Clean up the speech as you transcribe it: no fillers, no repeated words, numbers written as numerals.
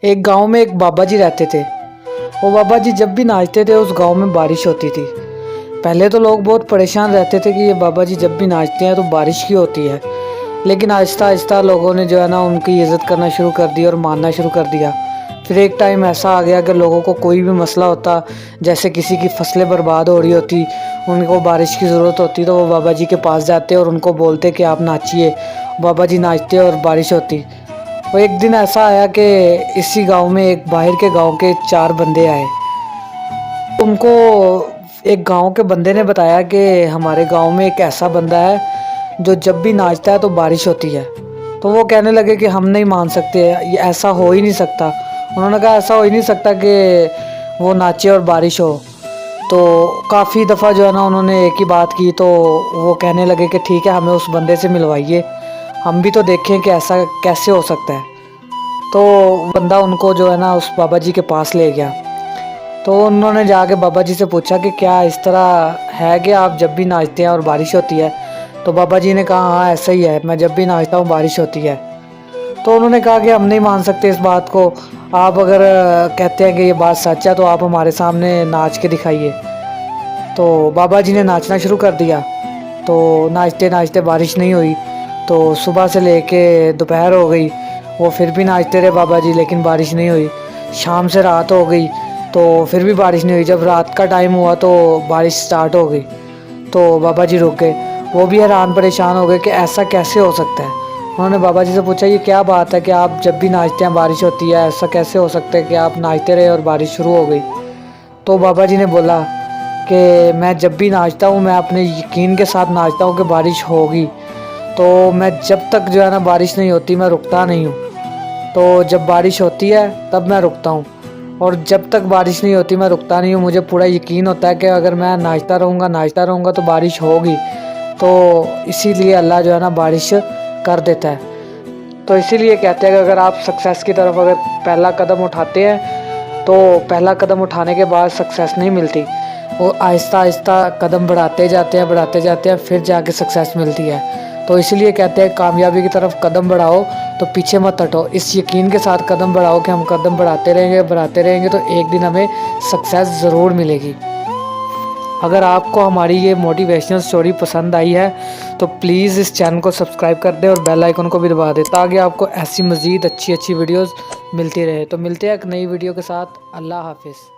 एक गांव में एक बाबा जी रहते थे। वो बाबा जी जब भी नाचते थे उस गांव में बारिश होती थी। पहले तो लोग बहुत परेशान रहते थे कि ये बाबा जी जब भी नाचते हैं तो बारिश क्यों होती है, लेकिन आहिस्ता आहिस्ता लोगों ने जो है ना उनकी इज़्ज़त करना शुरू कर दी और मानना शुरू कर दिया। फिर एक टाइम ऐसा आ गया कि लोगों को कोई भी मसला होता, जैसे किसी की फसलें बर्बाद हो रही होती, उनको बारिश की ज़रूरत होती, तो वो बाबा जी के पास जाते और उनको बोलते कि आप नाचिए। बाबा जी नाचते और बारिश होती। वो एक दिन ऐसा आया कि इसी गांव में एक बाहर के गांव के 4 बंदे आए। उनको एक गांव के बंदे ने बताया कि हमारे गांव में एक ऐसा बंदा है जो जब भी नाचता है तो बारिश होती है। तो वो कहने लगे कि हम नहीं मान सकते, ये ऐसा हो ही नहीं सकता। उन्होंने कहा ऐसा हो ही नहीं सकता कि वो नाचे और बारिश हो। तो काफ़ी दफ़ा जो है ना उन्होंने एक ही बात की, तो वो कहने लगे कि ठीक है, हमें उस बंदे से मिलवाइए, हम भी तो देखें कि ऐसा कैसे हो सकता है। तो बंदा उनको जो है ना उस बाबा जी के पास ले गया। तो उन्होंने जाके बाबा जी से पूछा कि क्या इस तरह है कि आप जब भी नाचते हैं और बारिश होती है? तो बाबा जी ने कहा हाँ ऐसा ही है, मैं जब भी नाचता हूँ बारिश होती है। तो उन्होंने कहा कि हम नहीं मान सकते इस बात को, आप अगर कहते हैं कि ये बात सच है तो आप हमारे सामने नाच के दिखाइए। तो बाबा जी ने नाचना शुरू कर दिया। तो नाचते नाचते बारिश नहीं हुई। तो सुबह से लेके दोपहर हो गई, वो फिर भी नाचते रहे बाबा जी, लेकिन बारिश नहीं हुई। शाम से रात हो गई तो फिर भी बारिश नहीं हुई। जब रात का टाइम हुआ तो बारिश स्टार्ट हो गई। तो बाबा जी रुक गए, वो भी हैरान परेशान हो गए कि ऐसा कैसे हो सकता है। उन्होंने बाबा जी से पूछा ये क्या बात है कि आप जब भी नाचते हैं बारिश होती है, ऐसा कैसे हो सकता है कि आप नाचते रहे और बारिश शुरू हो गई? तो बाबा जी ने बोला कि मैं जब भी नाचता हूँ मैं अपने यकीन के साथ नाचता हूँ कि बारिश होगी। तो मैं जब तक जो है ना बारिश नहीं होती मैं रुकता नहीं हूँ। तो जब बारिश होती है तब मैं रुकता हूँ, और जब तक बारिश नहीं होती मैं रुकता नहीं हूँ। मुझे पूरा यकीन होता है कि अगर मैं नाचता रहूँगा तो बारिश होगी। तो इसीलिए अल्लाह जो है ना बारिश कर देता है। तो इसीलिए कहते हैं कि अगर आप सक्सेस की तरफ अगर पहला कदम उठाते हैं तो पहला कदम उठाने के बाद सक्सेस नहीं मिलती, वो आहिस्ता आहिस्ता कदम बढ़ाते जाते हैं फिर जाके सक्सेस मिलती है। तो इसलिए कहते हैं कामयाबी की तरफ कदम बढ़ाओ तो पीछे मत हटो, इस यकीन के साथ कदम बढ़ाओ कि हम कदम बढ़ाते रहेंगे तो एक दिन हमें सक्सेस ज़रूर मिलेगी। अगर आपको हमारी ये मोटिवेशनल स्टोरी पसंद आई है तो प्लीज़ इस चैनल को सब्सक्राइब कर दें और बेल आइकन को भी दबा दें, ताकि आपको ऐसी मज़ीद अच्छी अच्छी वीडियोस मिलती रहे। तो मिलते हैं एक नई वीडियो के साथ। अल्लाह हाफिज़।